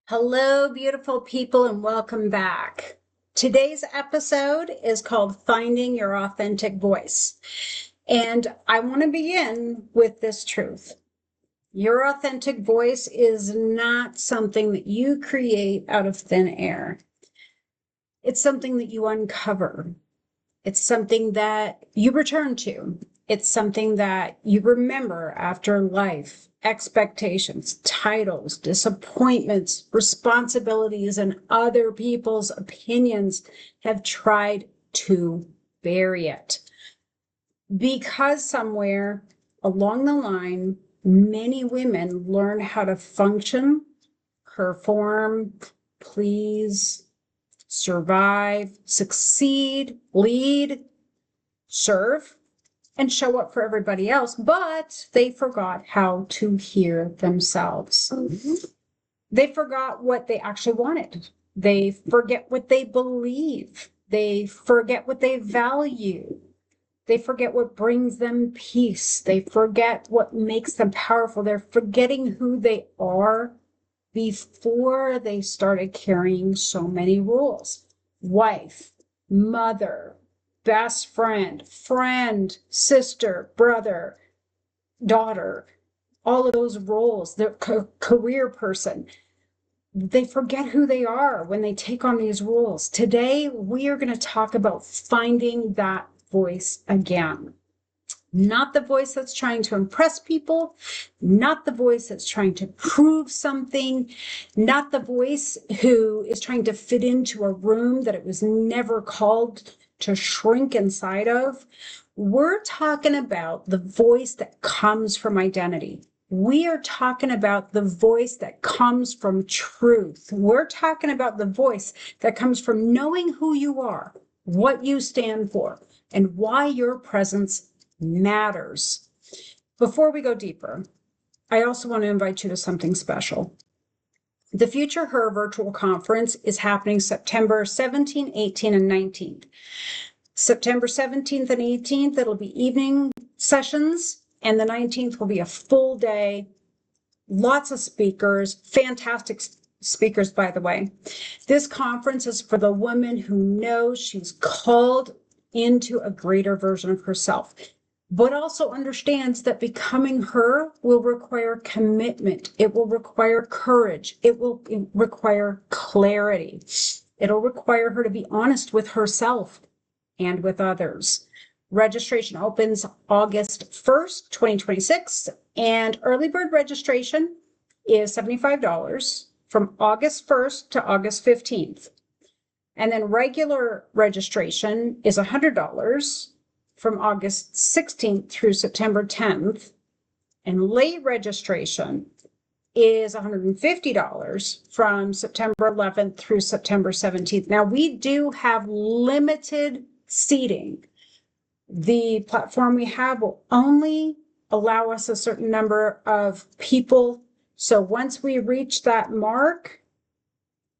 Hello, beautiful people, and welcome back. Today's episode is called Finding Your Authentic Voice. And I want to begin with this truth. Your authentic voice is not something that you create out of thin air. It's something that you uncover. It's something that you return to. It's something that you remember after life, expectations, titles, disappointments, responsibilities, and other people's opinions have tried to bury it. Because somewhere along the line, many women learn how to function, perform, please, survive, succeed, lead, serve, and show up for everybody else, but they forgot how to hear themselves. They forgot what they actually wanted. They forget what they believe. They forget what they value. They forget what brings them peace. They forget what makes them powerful. They're forgetting who they are before they started carrying so many roles. Wife, mother, best friend, sister, brother, daughter, all of those roles, the career person. They forget who they are when they take on these roles. Today, we are going to talk about finding that voice again. Not the voice that's trying to impress people, not the voice that's trying to prove something, not the voice who is trying to fit into a room that it was never called to shrink inside of. We're talking about the voice that comes from identity. We are talking about the voice that comes from truth. We're talking about the voice that comes from knowing who you are, what you stand for, and why your presence matters. Before we go deeper, I also want to invite you to something special. The Future Her virtual conference is happening September 17, 18, and 19th. September 17th and 18th, it'll be evening sessions, and the 19th will be a full day. Lots of speakers, fantastic speakers, by the way. This conference is for the woman who knows she's called into a greater version of herself, but also understands that becoming her will require commitment. It will require courage. It will require clarity. It'll require her to be honest with herself and with others. Registration opens August 1st, 2026, and early bird registration is $75 from August 1st to August 15th. And then regular registration is $100 from August 16th through September 10th. And late registration is $150 from September 11th through September 17th. Now, we do have limited seating. The platform we have will only allow us a certain number of people. So once we reach that mark,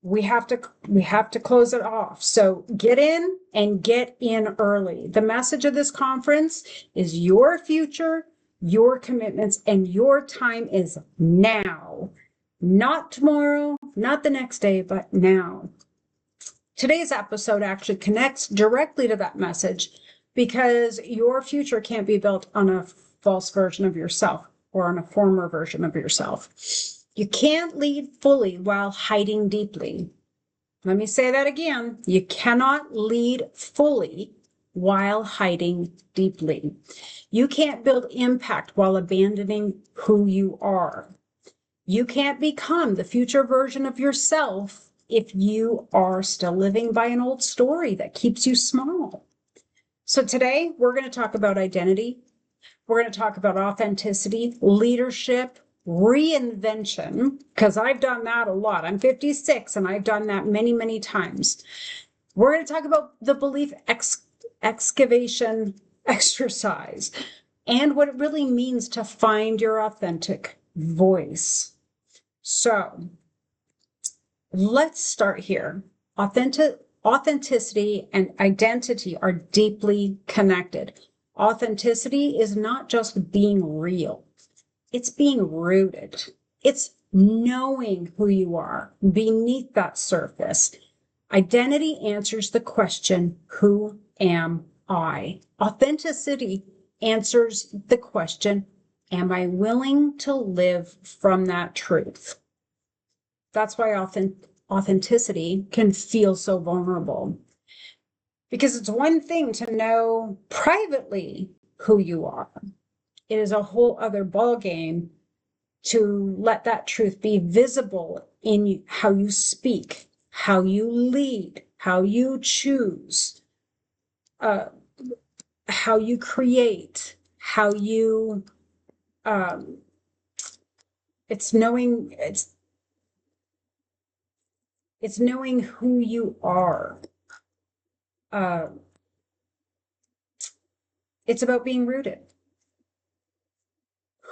we have to close it off. So get in and get in early. The message of this conference is your future, your commitments, and your time is now. Not tomorrow, not the next day, but now. Today's episode actually connects directly to that message because your future can't be built on a false version of yourself or on a former version of yourself. You can't lead fully while hiding deeply. Let me say that again. You cannot lead fully while hiding deeply. You can't build impact while abandoning who you are. You can't become the future version of yourself if you are still living by an old story that keeps you small. So today we're going to talk about identity. We're going to talk about authenticity, leadership, reinvention, because I've done that a lot. I'm 56 and I've done that many, many times. We're going to talk about the belief excavation exercise and what it really means to find your authentic voice. So let's start here. Authenticity and identity are deeply connected. Authenticity is not just being real. It's being rooted. It's knowing who you are beneath that surface. Identity answers the question, who am I? Authenticity answers the question, am I willing to live from that truth? That's why authenticity can feel so vulnerable. Because it's one thing to know privately who you are. It is a whole other ballgame to let that truth be visible in how you speak, how you lead, how you choose, how you create, how you, it's knowing who you are. It's about being rooted.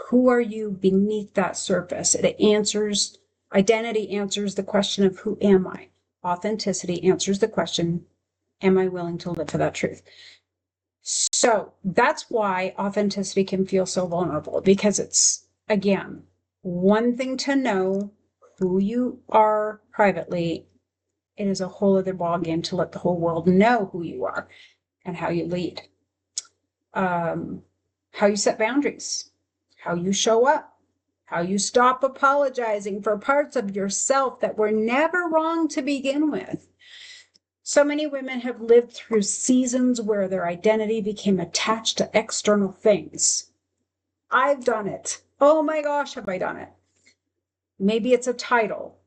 Who are you beneath that surface? Identity answers the question of who am I? Authenticity answers the question, am I willing to live for that truth? So that's why authenticity can feel so vulnerable, because it's, again, one thing to know who you are privately. It is a whole other ballgame to let the whole world know who you are and how you lead, how you set boundaries, how you show up, how you stop apologizing for parts of yourself that were never wrong to begin with. So many women have lived through seasons where their identity became attached to external things. I've done it. Oh my gosh, have I done it? Maybe it's a title.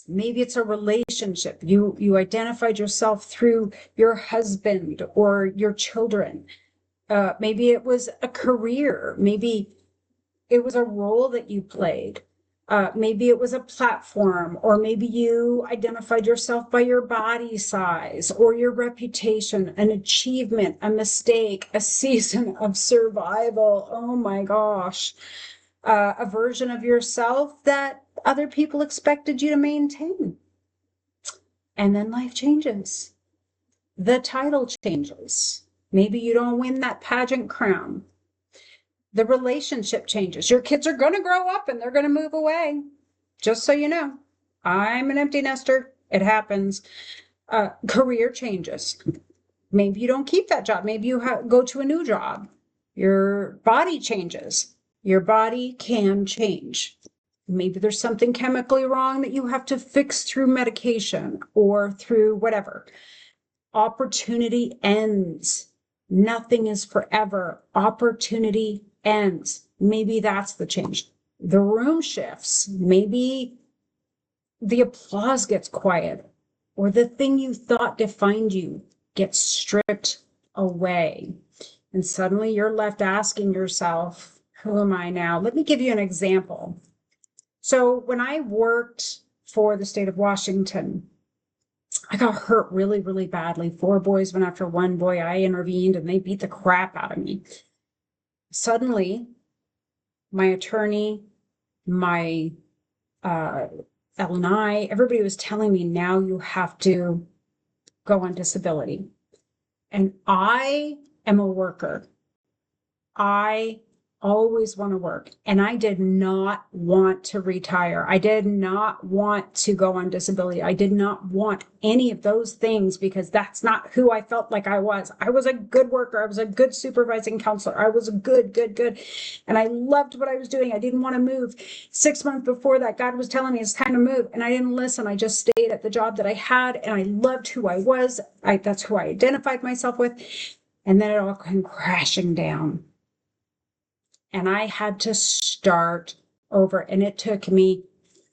Maybe it's a relationship. You identified yourself through your husband or your children. Maybe it was a career. Maybe it was a role that you played. Maybe it was a platform, or maybe you identified yourself by your body size or your reputation, an achievement, a mistake, a season of survival. Oh my gosh. A version of yourself that other people expected you to maintain. And then life changes. The title changes. Maybe you don't win that pageant crown. The relationship changes. Your kids are going to grow up and they're going to move away. Just so you know, I'm an empty nester. It happens. Career changes. Maybe you don't keep that job. Maybe you go to a new job. Your body changes. Your body can change. Maybe there's something chemically wrong that you have to fix through medication or through whatever. Opportunity ends. Nothing is forever. Opportunity ends. Maybe that's the change. The room shifts. Maybe the applause gets quiet, or the thing you thought defined you gets stripped away. And suddenly you're left asking yourself, who am I now? Let me give you an example. So when I worked for the state of Washington, I got hurt really, really badly. 4 boys went after 1 boy. I intervened and they beat the crap out of me. Suddenly, my attorney, my L&I, everybody was telling me, now you have to go on disability. And I am a worker. I always want to work. And I did not want to retire. I did not want to go on disability. I did not want any of those things, because that's not who I felt like I was. I was a good worker. I was a good supervising counselor. I was a good. And I loved what I was doing. I didn't want to move. 6 months before that, God was telling me it's time to move. And I didn't listen. I just stayed at the job that I had, and I loved who I was. That's who I identified myself with. And then it all came crashing down. And I had to start over. And it took me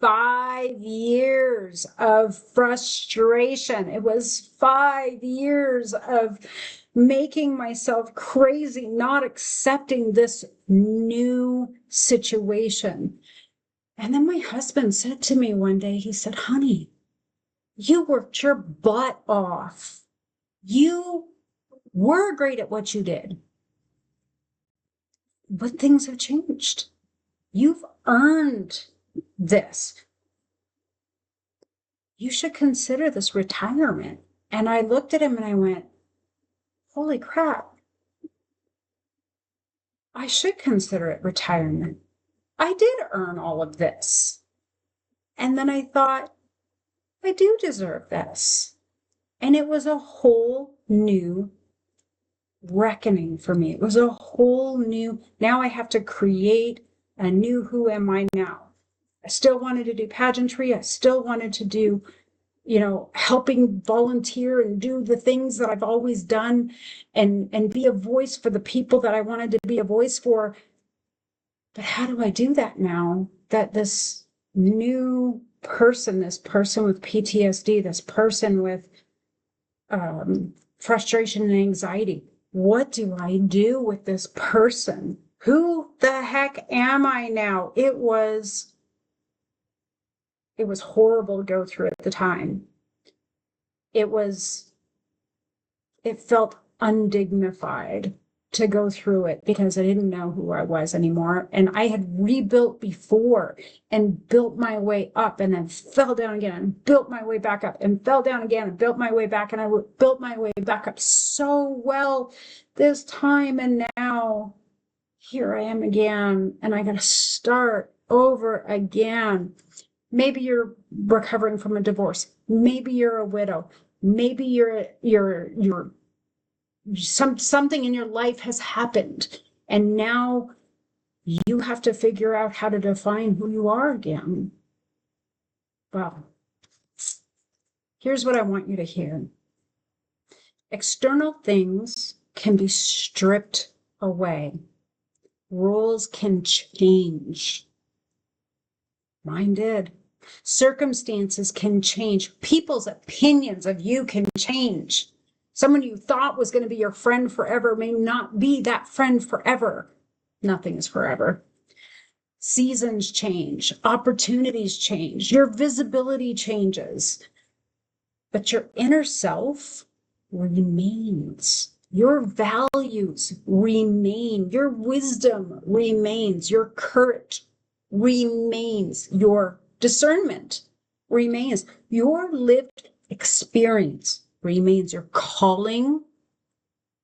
5 years of frustration. It was 5 years of making myself crazy, not accepting this new situation. And then my husband said to me one day, he said, honey, you worked your butt off. You were great at what you did. But things have changed. You've earned this. You should consider this retirement. And I looked at him and I went, holy crap. I should consider it retirement. I did earn all of this. And then I thought, I do deserve this. And it was a whole new reckoning for me. It was a whole new, now I have to create a new who am I now. I still wanted to do pageantry. I still wanted to do, helping volunteer and do the things that I've always done and be a voice for the people that I wanted to be a voice for. But how do I do that now that this new person, this person with PTSD, this person with frustration and anxiety, what do I do with this person? Who the heck am I now? It was horrible to go through at the time. It felt undignified to go through it because I didn't know who I was anymore. And I had rebuilt before and built my way up and then fell down again and built my way back up and fell down again and built my way back. And I built my way back up so well this time. And now here I am again, and I got to start over again. Maybe you're recovering from a divorce. Maybe you're a widow. Maybe you're something in your life has happened, and now you have to figure out how to define who you are again. Well, here's what I want you to hear. External things can be stripped away. Rules can change. Mine did. Circumstances can change. People's opinions of you can change. Someone you thought was going to be your friend forever may not be that friend forever. Nothing is forever. Seasons change. Opportunities change. Your visibility changes. But your inner self remains. Your values remain. Your wisdom remains. Your courage remains. Your discernment remains. Your lived experience remains. Your calling,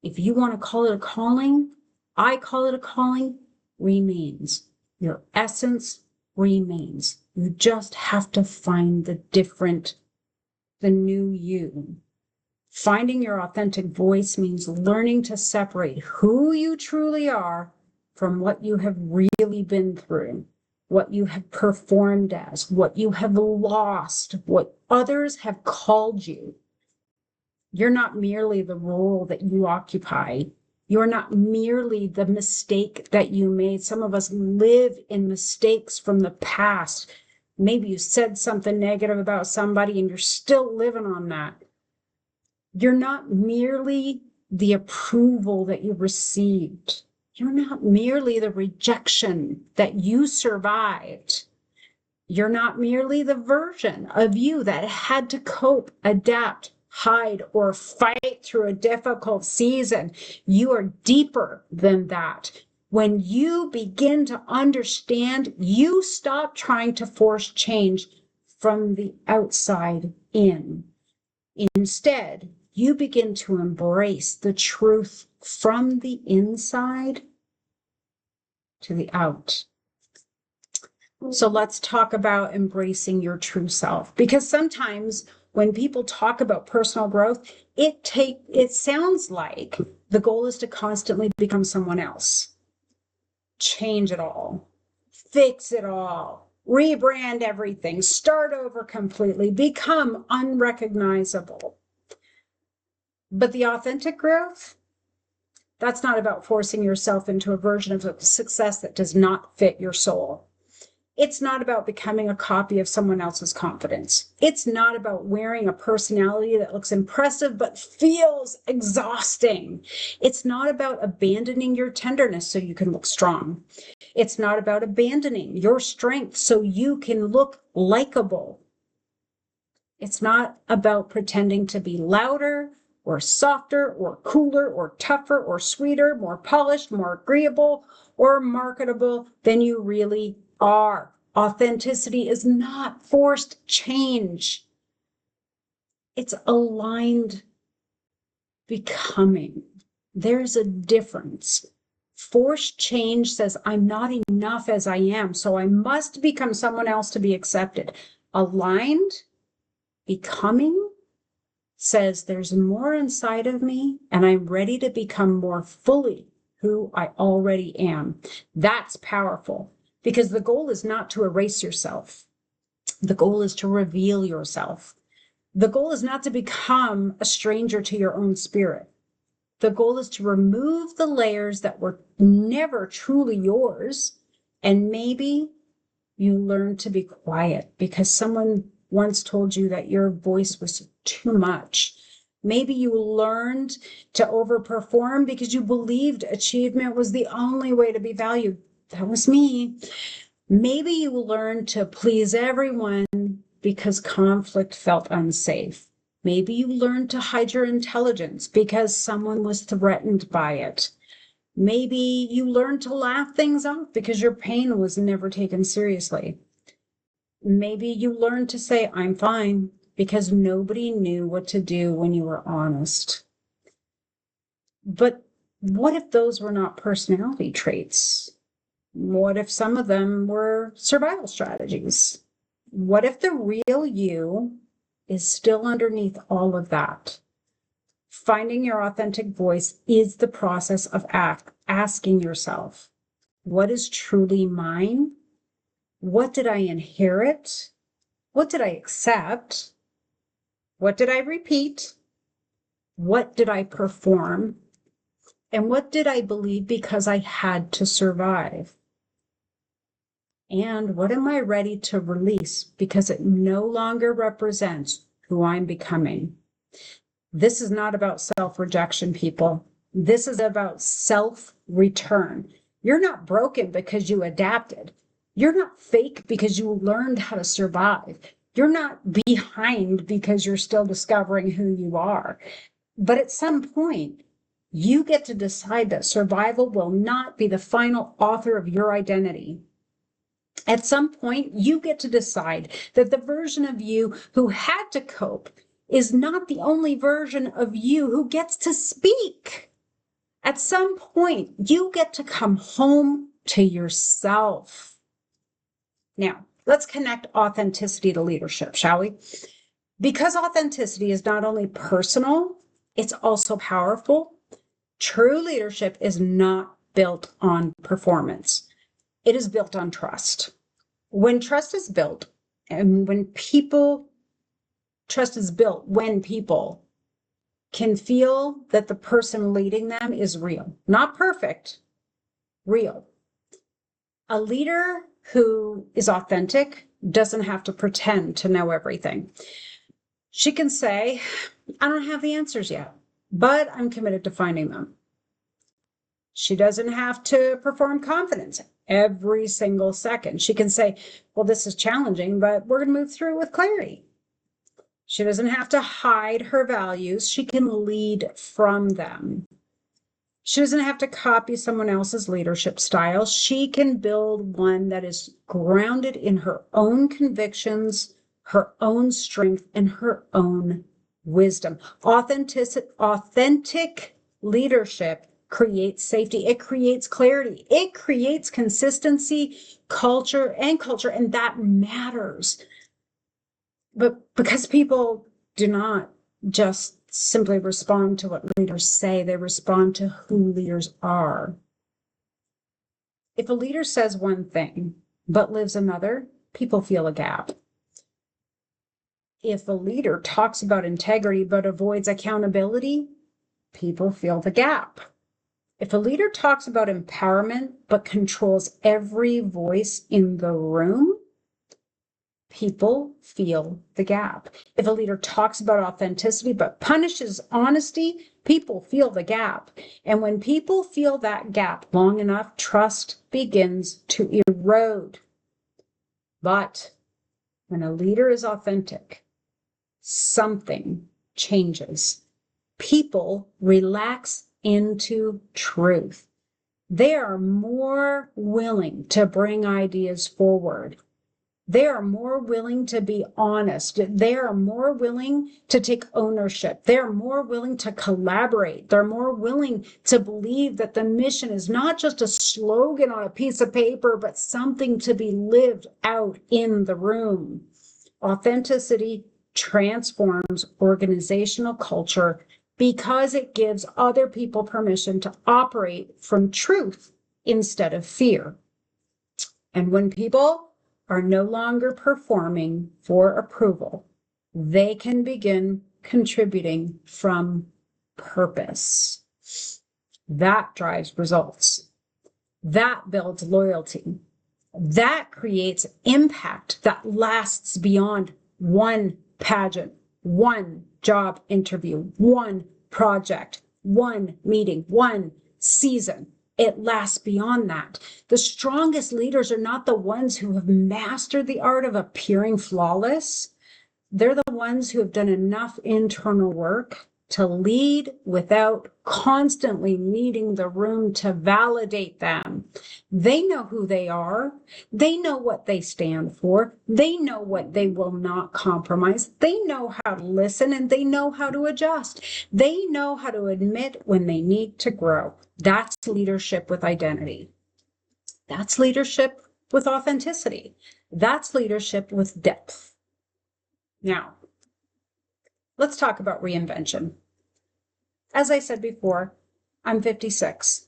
if you want to call it a calling, I call it a calling, remains. Your essence remains. You just have to find the new you. Finding your authentic voice means learning to separate who you truly are from what you have really been through, what you have performed as, what you have lost, what others have called you. You're not merely the role that you occupy. You're not merely the mistake that you made. Some of us live in mistakes from the past. Maybe you said something negative about somebody and you're still living on that. You're not merely the approval that you received. You're not merely the rejection that you survived. You're not merely the version of you that had to cope, adapt, hide, or fight through a difficult season. You are deeper than that. When you begin to understand, you stop trying to force change from the outside in. Instead, you begin to embrace the truth from the inside to the out. So let's talk about embracing your true self, because sometimes when people talk about personal growth, it sounds like the goal is to constantly become someone else, change it all, fix it all, rebrand everything, start over completely, become unrecognizable. But the authentic growth, that's not about forcing yourself into a version of success that does not fit your soul. It's not about becoming a copy of someone else's confidence. It's not about wearing a personality that looks impressive but feels exhausting. It's not about abandoning your tenderness so you can look strong. It's not about abandoning your strength so you can look likable. It's not about pretending to be louder or softer or cooler or tougher or sweeter, more polished, more agreeable, or marketable than you really are. Authenticity is not forced change. It's aligned becoming. There's a difference. Forced change says, I'm not enough as I am, so I must become someone else to be accepted. Aligned becoming says, there's more inside of me, and I'm ready to become more fully who I already am. That's powerful, because the goal is not to erase yourself. The goal is to reveal yourself. The goal is not to become a stranger to your own spirit. The goal is to remove the layers that were never truly yours. And maybe you learn to be quiet because someone once told you that your voice was too much. Maybe you learned to overperform because you believed achievement was the only way to be valued. That was me. Maybe you learned to please everyone because conflict felt unsafe. Maybe you learned to hide your intelligence because someone was threatened by it. Maybe you learned to laugh things off because your pain was never taken seriously. Maybe you learned to say, I'm fine, because nobody knew what to do when you were honest. But what if those were not personality traits? What if some of them were survival strategies? What if the real you is still underneath all of that? Finding your authentic voice is the process of asking yourself, what is truly mine? What did I inherit? What did I accept? What did I repeat? What did I perform? And what did I believe because I had to survive? And what am I ready to release because it no longer represents who I'm becoming? This is not about self-rejection, people. This is about self-return. You're not broken because you adapted. You're not fake because you learned how to survive. You're not behind because you're still discovering who you are. But at some point, you get to decide that survival will not be the final author of your identity. At some point, you get to decide that the version of you who had to cope is not the only version of you who gets to speak. At some point, you get to come home to yourself. Now, let's connect authenticity to leadership, shall we? Because authenticity is not only personal, it's also powerful. True leadership is not built on performance. It is built on trust. When trust is built, and trust is built when people can feel that the person leading them is real, not perfect, real. A leader who is authentic doesn't have to pretend to know everything. She can say, I don't have the answers yet, but I'm committed to finding them. She doesn't have to perform confidence every single second. She can say, well, this is challenging, but we're going to move through it with clarity. She doesn't have to hide her values. She can lead from them. She doesn't have to copy someone else's leadership style. She can build one that is grounded in her own convictions, her own strength, and her own wisdom. Authentic leadership creates safety. It creates clarity. It creates consistency, culture, and that matters. But because people do not just simply respond to what leaders say, they respond to who leaders are. If a leader says one thing but lives another, people feel a gap. If a leader talks about integrity but avoids accountability, people feel the gap. If a leader talks about empowerment but controls every voice in the room, people feel the gap. If a leader talks about authenticity but punishes honesty, people feel the gap. And when people feel that gap long enough, trust begins to erode. But when a leader is authentic, something changes. People relax into truth. They are more willing to bring ideas forward. They are more willing to be honest. They are more willing to take ownership. They're more willing to collaborate. They're more willing to believe that the mission is not just a slogan on a piece of paper, but something to be lived out in the room. Authenticity transforms organizational culture because it gives other people permission to operate from truth instead of fear. And when people are no longer performing for approval, they can begin contributing from purpose. That drives results. That builds loyalty. That creates impact that lasts beyond one pageant, one job interview, one project, one meeting, one season. It lasts beyond that. The strongest leaders are not the ones who have mastered the art of appearing flawless. They're the ones who have done enough internal work to lead without constantly needing the room to validate them. They know who they are. They know what they stand for. They know what they will not compromise. They know how to listen and they know how to adjust. They know how to admit when they need to grow. That's leadership with identity. That's leadership with authenticity. That's leadership with depth. Now, let's talk about reinvention. As I said before, I'm 56.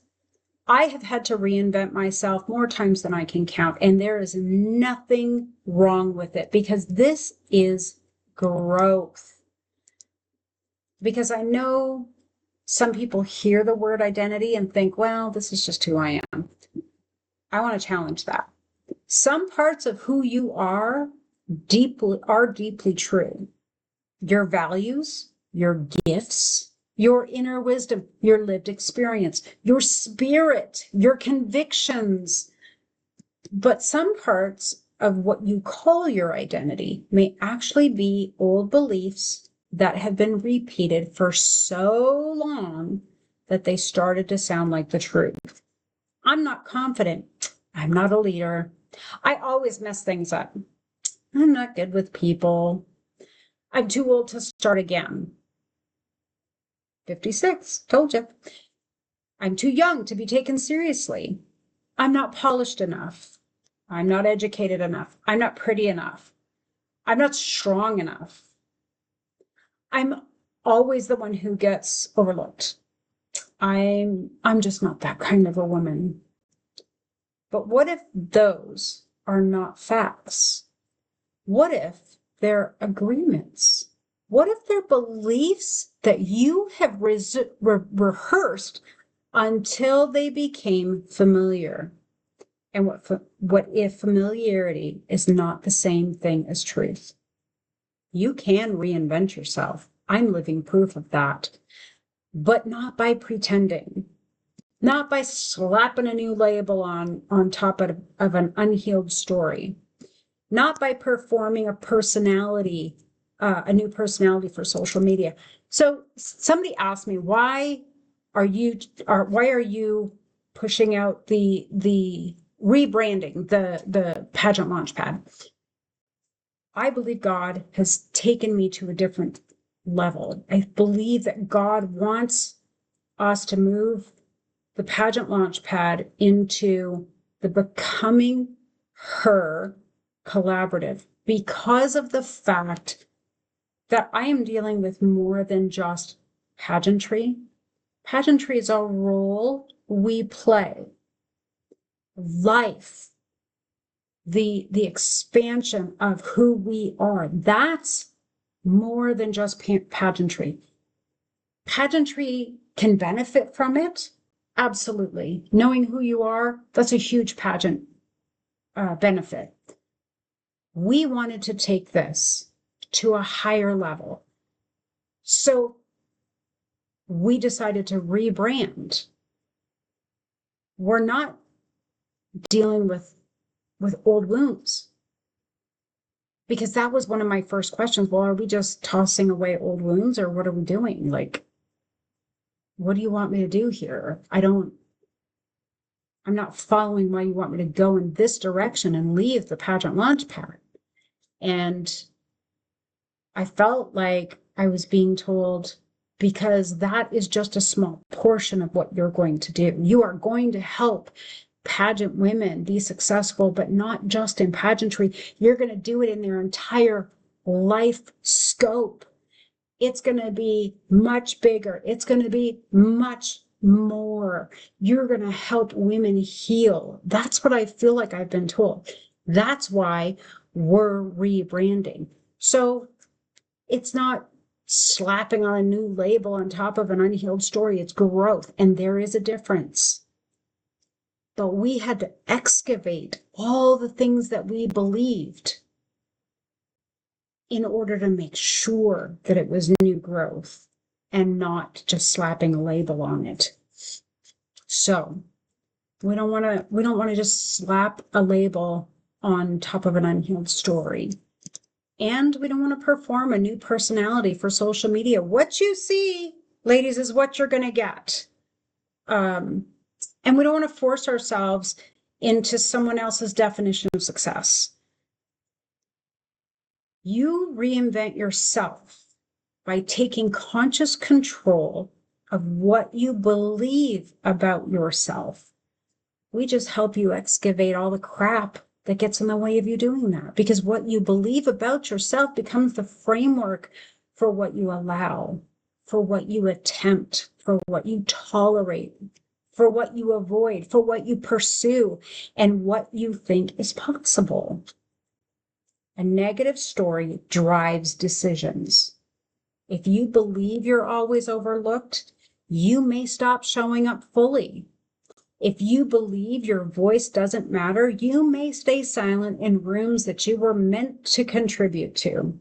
I have had to reinvent myself more times than I can count, and there is nothing wrong with it because this is growth. Because I know some people hear the word identity and think, well, this is just who I am. I want to challenge that. Some parts of who you are deeply true. Your values, your gifts, your inner wisdom, your lived experience, your spirit, your convictions. But some parts of what you call your identity may actually be old beliefs that have been repeated for so long that they started to sound like the truth. I'm not confident. I'm not a leader. I always mess things up. I'm not good with people. I'm too old to start again. 56, told you. I'm too young to be taken seriously. I'm not polished enough. I'm not educated enough. I'm not pretty enough. I'm not strong enough. I'm always the one who gets overlooked. I'm just not that kind of a woman. But what if those are not facts? What if they're agreements? What if they're beliefs that you have rehearsed until they became familiar? And what if familiarity is not the same thing as truth? You can reinvent yourself. I'm living proof of that. But not by pretending, not by slapping a new label on top of an unhealed story, not by performing a personality, a new personality for social media. So somebody asked me, why are you pushing out the rebranding, the Pageant Launchpad? I believe God has taken me to a different level. I believe that God wants us to move the Pageant Launchpad into the Becoming Her collaborative because of the fact that I am dealing with more than just pageantry. Pageantry is a role we play. Life, the expansion of who we are, that's more than just pageantry. Pageantry can benefit from it, Absolutely. Knowing who you are, that's a huge pageant benefit. We wanted to take this to a higher level. So we decided to rebrand. We're not dealing with old wounds, because that was one of my first questions. Well, are we just tossing away old wounds, or what are we doing? Like, what do you want me to do here? I'm not following why you want me to go in this direction and leave the pageant launch pad. And I felt like I was being told, because that is just a small portion of what you're going to do. You are going to help pageant women be successful, but not just in pageantry. You're going to do it in their entire life scope. It's going to be much bigger. It's going to be much more. You're going to help women heal. That's what I feel like I've been told. That's why we're rebranding. So it's not slapping on a new label on top of an unhealed story. It's growth, and there is a difference. But we had to excavate all the things that we believed in order to make sure that it was new growth and not just slapping a label on it. So we don't want to just slap a label on top of an unhealed story. And we don't want to perform a new personality for social media. What you see, ladies, is what you're going to get. And we don't want to force ourselves into someone else's definition of success. You reinvent yourself by taking conscious control of what you believe about yourself. We just help you excavate all the crap that gets in the way of you doing that, because what you believe about yourself becomes the framework for what you allow, for what you attempt, for what you tolerate, for what you avoid, for what you pursue, and what you think is possible. A negative story drives decisions. If you believe you're always overlooked, you may stop showing up fully. If you believe your voice doesn't matter, you may stay silent in rooms that you were meant to contribute to.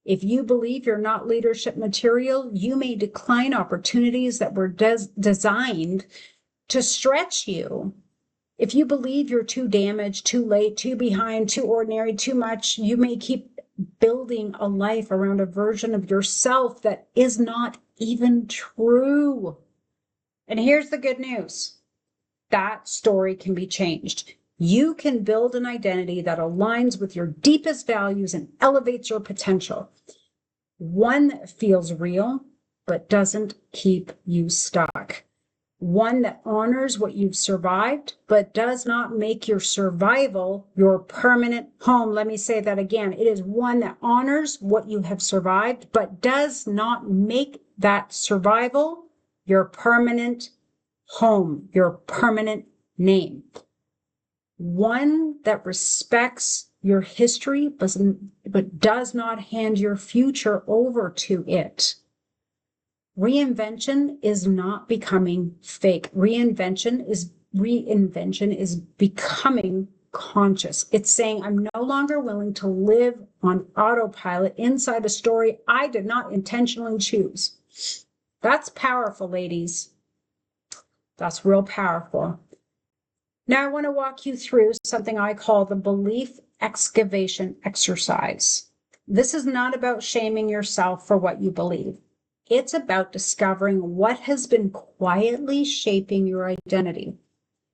If you believe you're not leadership material, you may decline opportunities that were designed to stretch you. If you believe you're too damaged, too late, too behind, too ordinary, too much, you may keep building a life around a version of yourself that is not even true. And here's the good news. That story can be changed. You can build an identity that aligns with your deepest values and elevates your potential. One that feels real, but doesn't keep you stuck. One that honors what you've survived, but does not make your survival your permanent home. Let me say that again. It is one that honors what you have survived, but does not make that survival your permanent home, your permanent name. One that respects your history, but does not hand your future over to it. Reinvention is not becoming fake. Reinvention is becoming conscious. It's saying, I'm no longer willing to live on autopilot inside a story I did not intentionally choose. That's powerful, ladies. That's real powerful. Now I want to walk you through something I call the belief excavation exercise. This is not about shaming yourself for what you believe. It's about discovering what has been quietly shaping your identity.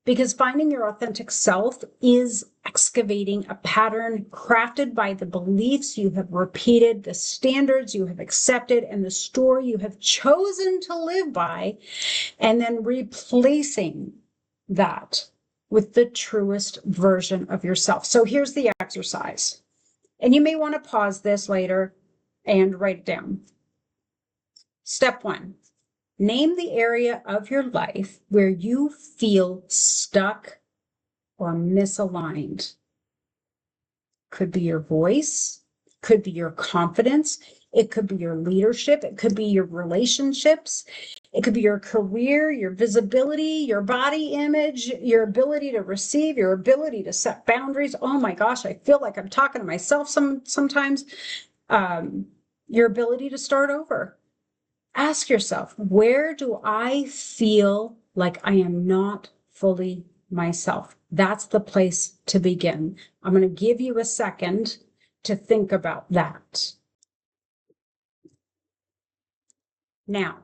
Because finding your authentic self is excavating a pattern crafted by the beliefs you have repeated, the standards you have accepted, and the story you have chosen to live by, and then replacing that with the truest version of yourself. So here's the exercise. And you may want to pause this later and write it down. Step 1. Name the area of your life where you feel stuck or misaligned. Could be your voice, could be your confidence, It could be your leadership. It could be your relationships. It could be your career, your visibility, your body image, your ability to receive, your ability to set boundaries. Oh my gosh, I feel like I'm talking to myself sometimes. Your ability to start over. Ask yourself, where do I feel like I am not fully myself? That's the place to begin. I'm going to give you a second to think about that. Now,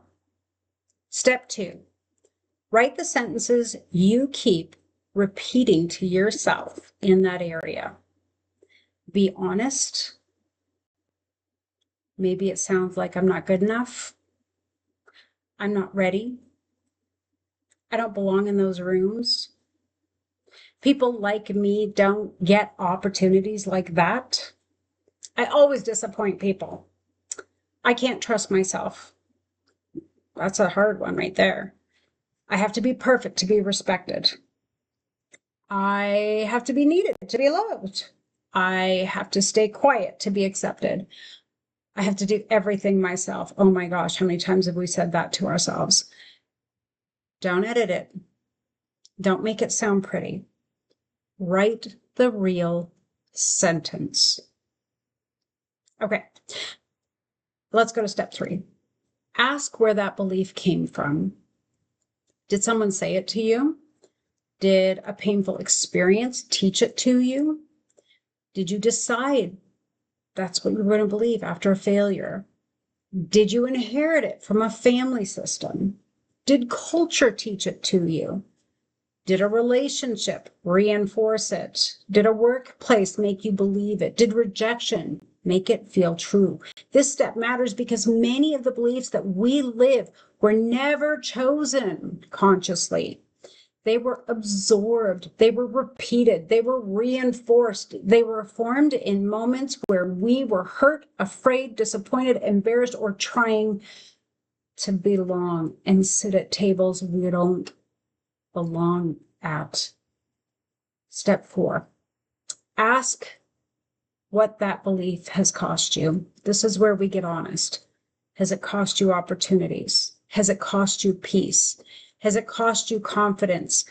step 2, write the sentences you keep repeating to yourself in that area. Be honest. Maybe it sounds like I'm not good enough. I'm not ready. I don't belong in those rooms. People like me don't get opportunities like that. I always disappoint people. I can't trust myself. That's a hard one right there. I have to be perfect to be respected. I have to be needed to be loved. I have to stay quiet to be accepted. I have to do everything myself. Oh my gosh, how many times have we said that to ourselves? Don't edit it. Don't make it sound pretty. Write the real sentence. Okay, let's go to step 3. Ask where that belief came from. Did someone say it to you? Did a painful experience teach it to you? Did you decide that's what you're going to believe after a failure? Did you inherit it from a family system? Did culture teach it to you? Did a relationship reinforce it? Did a workplace make you believe it? Did rejection make it feel true? This step matters because many of the beliefs that we live were never chosen consciously. They were absorbed, they were repeated, they were reinforced, they were formed in moments where we were hurt, afraid, disappointed, embarrassed, or trying to belong and sit at tables we don't belong at. Step 4, ask what that belief has cost you. This is where we get honest. Has it cost you opportunities? Has it cost you peace? Has it cost you confidence?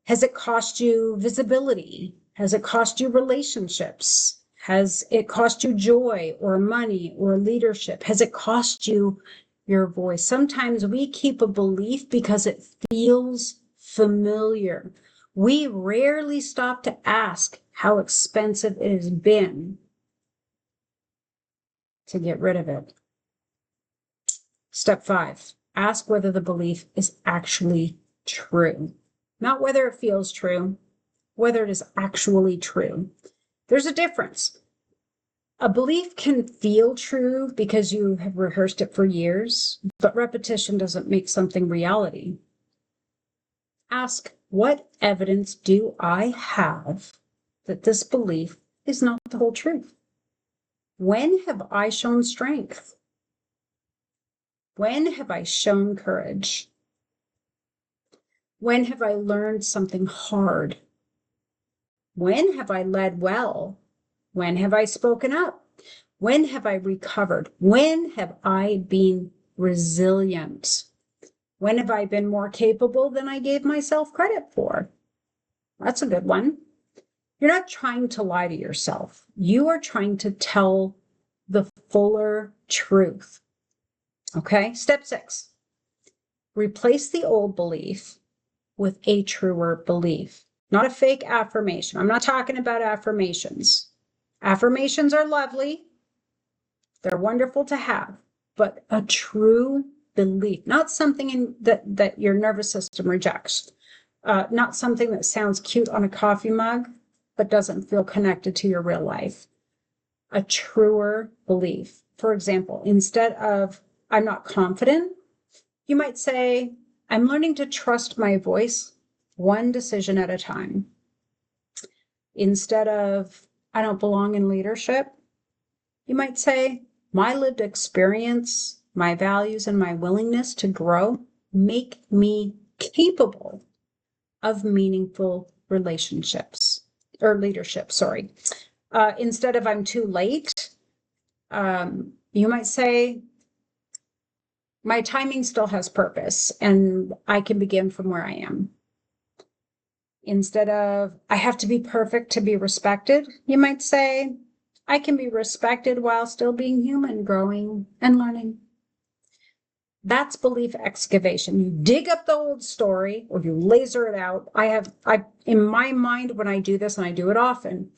Has it cost you visibility? Has it cost you relationships? Has it cost you joy or money or leadership? Has it cost you your voice? Sometimes we keep a belief because it feels familiar. We rarely stop to ask how expensive it has been to get rid of it. Step 5, ask whether the belief is actually true. Not whether it feels true, whether it is actually true. There's a difference. A belief can feel true because you have rehearsed it for years, but repetition doesn't make something reality. Ask, what evidence do I have that this belief is not the whole truth? When have I shown strength? When have I shown courage? When have I learned something hard? When have I led well? When have I spoken up? When have I recovered? When have I been resilient? When have I been more capable than I gave myself credit for? That's a good one. You're not trying to lie to yourself. You are trying to tell the fuller truth. Okay, step 6. Replace the old belief with a truer belief, not a fake affirmation. I'm not talking about affirmations. Affirmations are lovely. They're wonderful to have, but a true belief, not something that your nervous system rejects, not something that sounds cute on a coffee mug, but doesn't feel connected to your real life. A truer belief. For example, instead of I'm not confident, you might say, I'm learning to trust my voice one decision at a time. Instead of I don't belong in leadership, you might say, my lived experience, my values, and my willingness to grow make me capable of meaningful relationships or leadership, sorry. Instead of I'm too late, You might say, my timing still has purpose and I can begin from where I am. Instead of, I have to be perfect to be respected, you might say, I can be respected while still being human, growing and learning. That's belief excavation. You dig up the old story or you laser it out. In my mind, when I do this, and I do it often,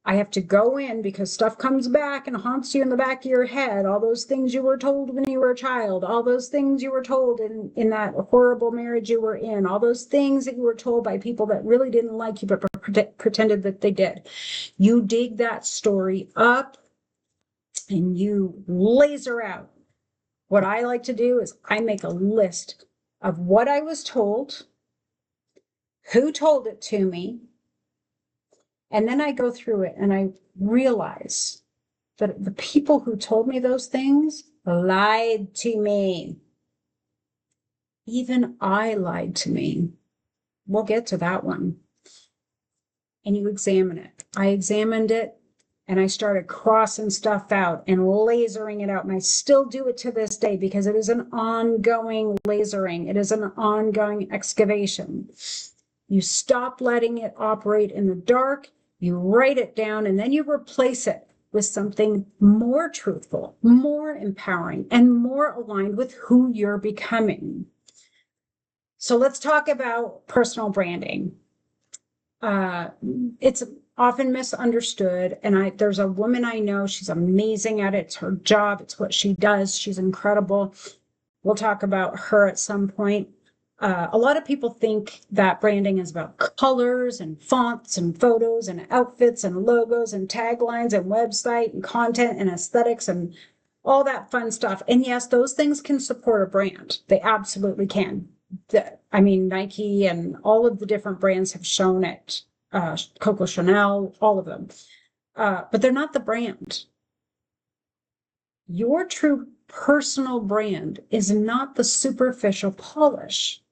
I have to go in because stuff comes back and haunts you in the back of your head. All those things you were told when you were a child, all those things you were told in that horrible marriage you were in, all those things that you were told by people that really didn't like you but pretended that they did. You dig that story up and you laser out. What I like to do is I make a list of what I was told, who told it to me, and then I go through it and I realize that the people who told me those things lied to me. Even I lied to me. We'll get to that one. And you examine it. I examined it. And I started crossing stuff out and lasering it out. And I still do it to this day because it is an ongoing lasering. It is an ongoing excavation. You stop letting it operate in the dark, you write it down, and then you replace it with something more truthful, more empowering, and more aligned with who you're becoming. So let's talk about personal branding. It's often misunderstood. And there's a woman I know, she's amazing at it. It's her job. It's what she does. She's incredible. We'll talk about her at some point. A lot of people think that branding is about colors and fonts and photos and outfits and logos and taglines and website and content and aesthetics and all that fun stuff. And yes, those things can support a brand. They absolutely can. Nike and all of the different brands have shown it. Coco Chanel, all of them. But they're not the brand. Your true personal brand is not the superficial polish.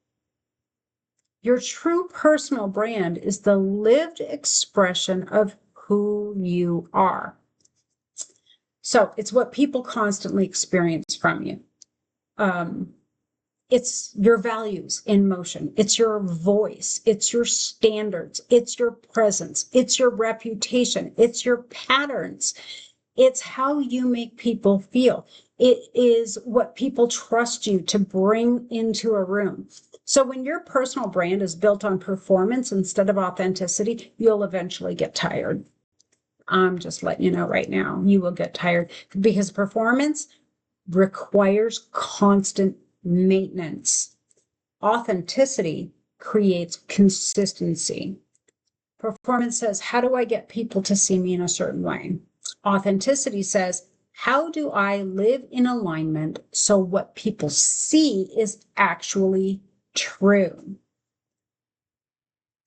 Your true personal brand is the lived expression of who you are. So it's what people constantly experience from you. It's your values in motion. It's your voice. It's your standards. It's your presence. It's your reputation. It's your patterns. It's how you make people feel. It is what people trust you to bring into a room. So when your personal brand is built on performance instead of authenticity, you'll eventually get tired. I'm just letting you know right now, you will get tired because performance requires constant maintenance. Authenticity creates consistency. Performance says, how do I get people to see me in a certain way? Authenticity says, how do I live in alignment so what people see is actually true?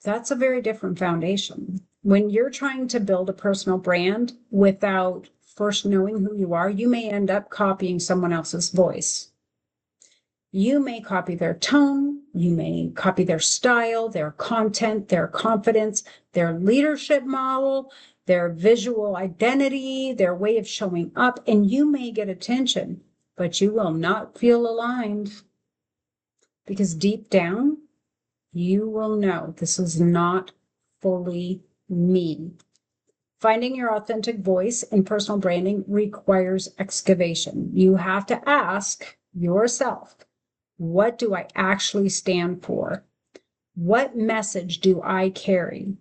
That's a very different foundation. When you're trying to build a personal brand without first knowing who you are, you may end up copying someone else's voice. You may copy their tone, you may copy their style, their content, their confidence, their leadership model, their visual identity, their way of showing up, and you may get attention, but you will not feel aligned because deep down, you will know this is not fully me. Finding your authentic voice in personal branding requires excavation. You have to ask yourself, what do I actually stand for? What message do I carry?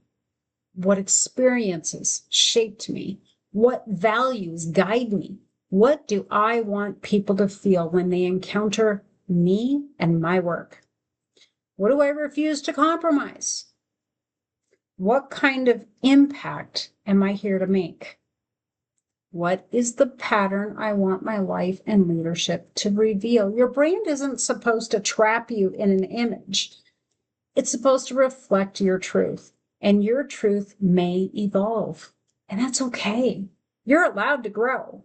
What experiences shaped me? What values guide me? What do I want people to feel when they encounter me and my work? What do I refuse to compromise? What kind of impact am I here to make? What is the pattern I want my life and leadership to reveal? Your brand isn't supposed to trap you in an image. It's supposed to reflect your truth, and your truth may evolve, and that's okay. You're allowed to grow.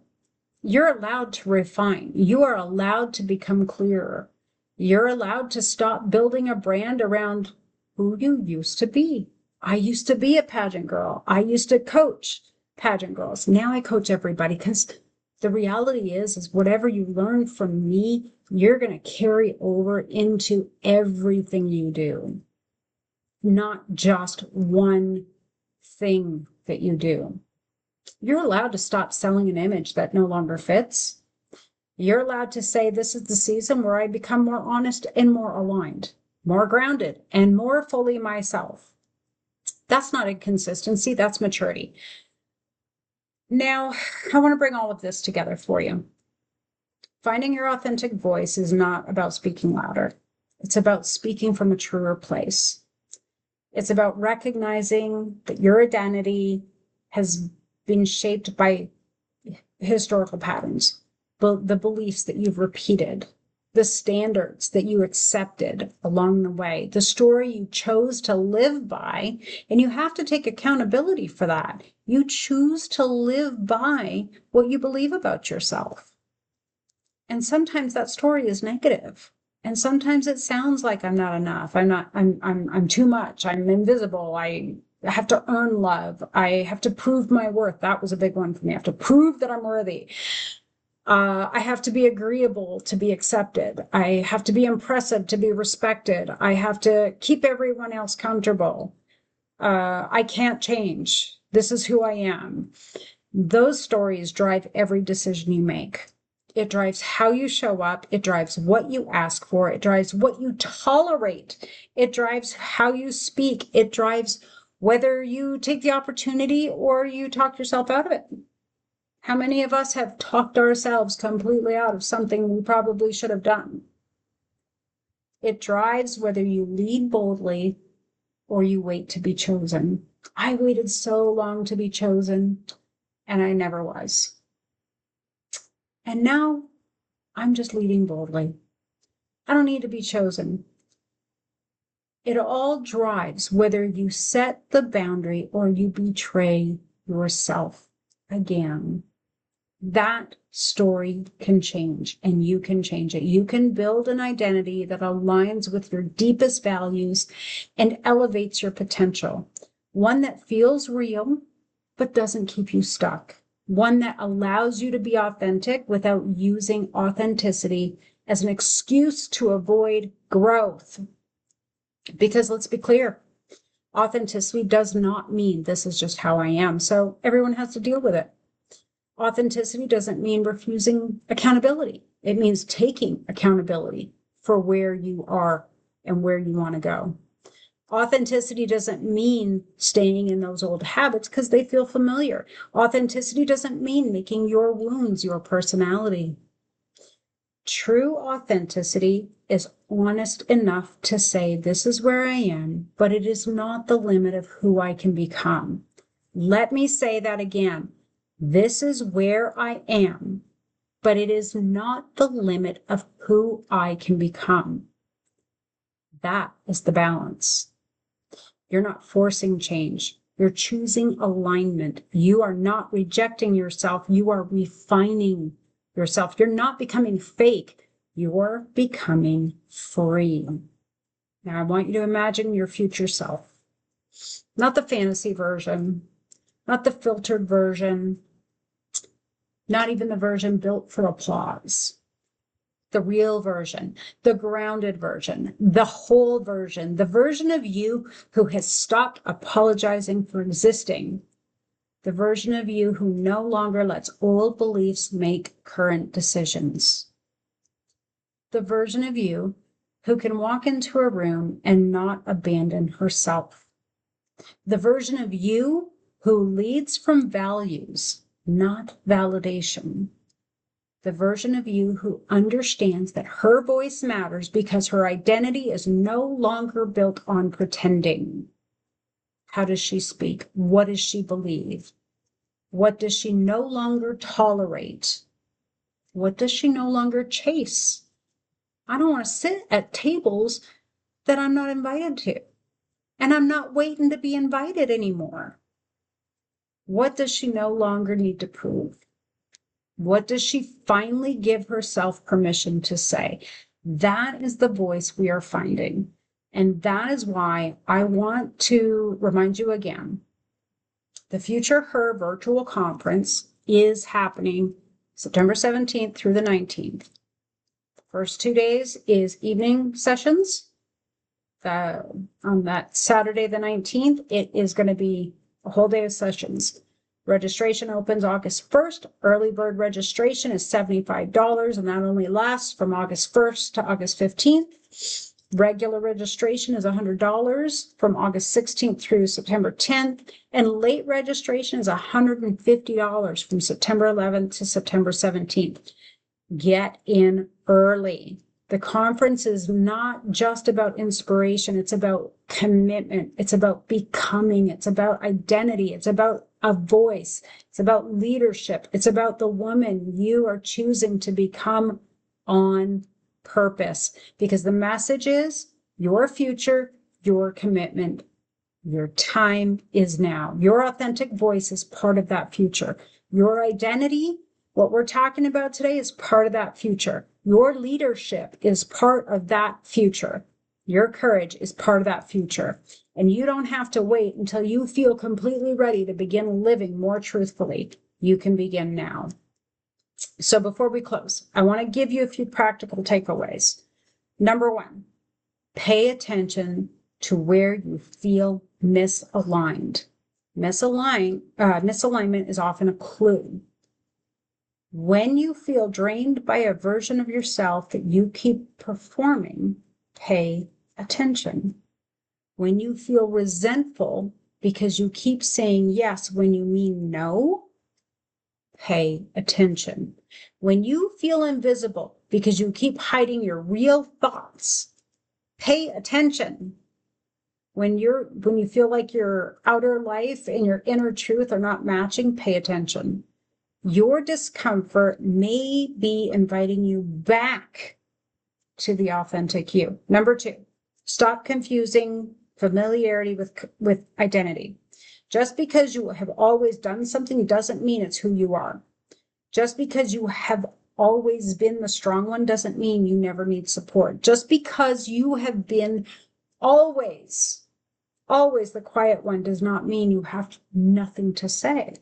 You're allowed to refine. You are allowed to become clearer. You're allowed to stop building a brand around who you used to be. I used to be a pageant girl. I used to coach pageant girls. Now I coach everybody because The reality is whatever you learn from me, you're going to carry over into everything you do, not just one thing that you do. You're allowed to stop selling an image that no longer fits. You're allowed to say, this is the season where I become more honest and more aligned, more grounded, and more fully myself. That's not inconsistency, that's maturity. Now, I want to bring all of this together for you. Finding your authentic voice is not about speaking louder. It's about speaking from a truer place. It's about recognizing that your identity has been shaped by historical patterns, the beliefs that you've repeated, the standards that you accepted along the way, the story you chose to live by, and you have to take accountability for that. You choose to live by what you believe about yourself. And sometimes that story is negative. And sometimes it sounds like I'm not enough. I'm too much. I'm invisible. I have to earn love. I have to prove my worth. That was a big one for me. I have to prove that I'm worthy. I have to be agreeable to be accepted. I have to be impressive to be respected. I have to keep everyone else comfortable. I can't change. This is who I am. Those stories drive every decision you make. It drives how you show up. It drives what you ask for. It drives what you tolerate. It drives how you speak. It drives whether you take the opportunity or you talk yourself out of it. How many of us have talked ourselves completely out of something we probably should have done? It drives whether you lead boldly or you wait to be chosen. I waited so long to be chosen, and I never was. And now I'm just leading boldly. I don't need to be chosen. It all drives whether you set the boundary or you betray yourself again. That story can change, and you can change it. You can build an identity that aligns with your deepest values and elevates your potential. One that feels real, but doesn't keep you stuck. One that allows you to be authentic without using authenticity as an excuse to avoid growth. Because let's be clear, authenticity does not mean this is just how I am. So everyone has to deal with it. Authenticity doesn't mean refusing accountability. It means taking accountability for where you are and where you want to go. Authenticity doesn't mean staying in those old habits because they feel familiar. Authenticity doesn't mean making your wounds your personality. True authenticity is honest enough to say, this is where I am, but it is not the limit of who I can become. Let me say that again. This is where I am, but it is not the limit of who I can become. That is the balance. You're not forcing change. You're choosing alignment. You are not rejecting yourself. You are refining yourself. You're not becoming fake. You're becoming free. Now, I want you to imagine your future self, not the fantasy version, not the filtered version, not even the version built for applause. The real version, the grounded version, the whole version, the version of you who has stopped apologizing for existing, the version of you who no longer lets old beliefs make current decisions, the version of you who can walk into a room and not abandon herself, the version of you who leads from values, not validation. The version of you who understands that her voice matters because her identity is no longer built on pretending. How does she speak? What does she believe? What does she no longer tolerate? What does she no longer chase? I don't want to sit at tables that I'm not invited to, and I'm not waiting to be invited anymore. What does she no longer need to prove? What does she finally give herself permission to say? That is the voice we are finding. And that is why I want to remind you again, the Future Her virtual conference is happening September 17th through the 19th. First 2 days is evening sessions. On that Saturday, the 19th, it is going to be a whole day of sessions. Registration opens August 1st. Early bird registration is $75, and that only lasts from August 1st to August 15th. Regular registration is $100 from August 16th through September 10th, and late registration is $150 from September 11th to September 17th. Get in early. The conference is not just about inspiration. It's about commitment. It's about becoming. It's about identity. It's about a voice. It's about leadership. It's about the woman you are choosing to become on purpose. Because the message is your future, your commitment, your time is now. Your authentic voice is part of that future. Your identity, what we're talking about today, is part of that future. Your leadership is part of that future. Your courage is part of that future. And you don't have to wait until you feel completely ready to begin living more truthfully. You can begin now. So before we close, I want to give you a few practical takeaways. Number one, pay attention to where you feel misaligned. Misalignment is often a clue. When you feel drained by a version of yourself that you keep performing, pay attention. When you feel resentful because you keep saying yes when you mean no, pay attention. When you feel invisible because you keep hiding your real thoughts, pay attention. When you feel like your outer life and your inner truth are not matching, pay attention. Your discomfort may be inviting you back to the authentic you. Number two, stop confusing familiarity with identity. Just because you have always done something doesn't mean it's who you are. Just because you have always been the strong one doesn't mean you never need support. Just because you have been always the quiet one does not mean you have nothing to say.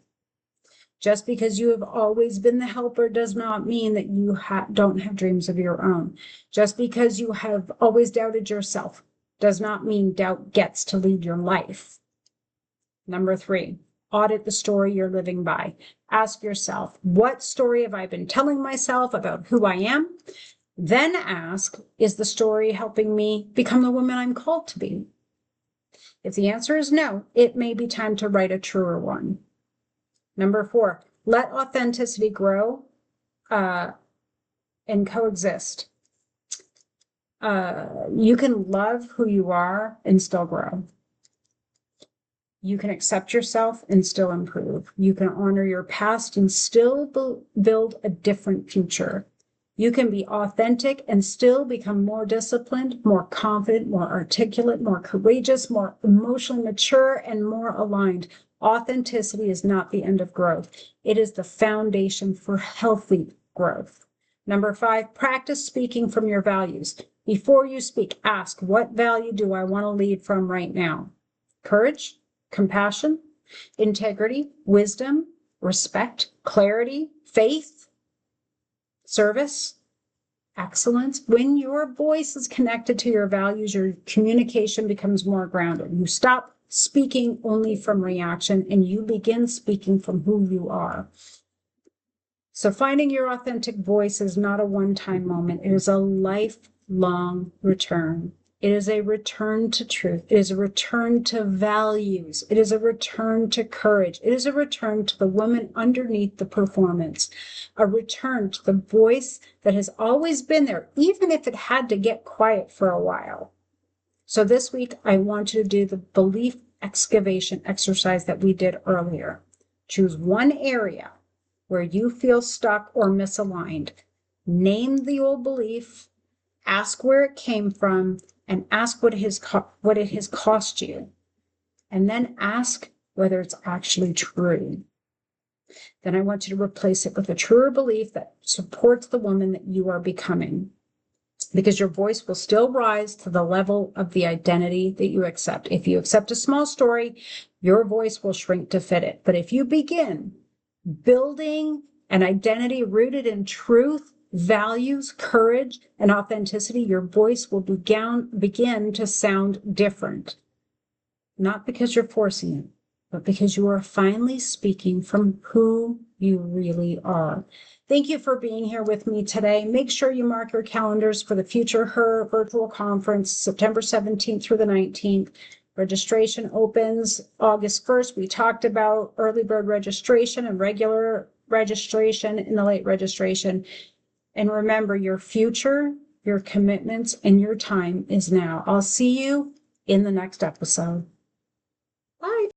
Just because you have always been the helper does not mean that you don't have dreams of your own. Just because you have always doubted yourself does not mean doubt gets to lead your life. Number three, audit the story you're living by. Ask yourself, what story have I been telling myself about who I am? Then ask, is the story helping me become the woman I'm called to be? If the answer is no, it may be time to write a truer one. Number four, let authenticity grow and coexist. You can love who you are and still grow. You can accept yourself and still improve. You can honor your past and still build a different future. You can be authentic and still become more disciplined, more confident, more articulate, more courageous, more emotionally mature, and more aligned. Authenticity is not the end of growth. It is the foundation for healthy growth. Number five, practice speaking from your values. Before you speak, ask, what value do I want to lead from right now? Courage, compassion, integrity, wisdom, respect, clarity, faith, service, excellence. When your voice is connected to your values, your communication becomes more grounded. You stop speaking only from reaction and you begin speaking from who you are. So finding your authentic voice is not a one-time moment. It is a lifelong return. It is a return to truth. It is a return to values. It is a return to courage. It is a return to the woman underneath the performance. A return to the voice that has always been there, even if it had to get quiet for a while. So this week, I want you to do the belief excavation exercise that we did earlier. Choose one area where you feel stuck or misaligned. Name the old belief, ask where it came from, and ask what it has cost you. And then ask whether it's actually true. Then I want you to replace it with a truer belief that supports the woman that you are becoming. Because your voice will still rise to the level of the identity that you accept. If you accept a small story, your voice will shrink to fit it. But if you begin building an identity rooted in truth, values, courage, and authenticity, your voice will begin to sound different. Not because you're forcing it, but because you are finally speaking from who you really are. Thank you for being here with me today. Make sure you mark your calendars for the Future Her virtual conference, September 17th through the 19th. Registration opens August 1st. We talked about early bird registration and regular registration and the late registration. And remember, your future, your commitments, and your time is now. I'll see you in the next episode. Bye.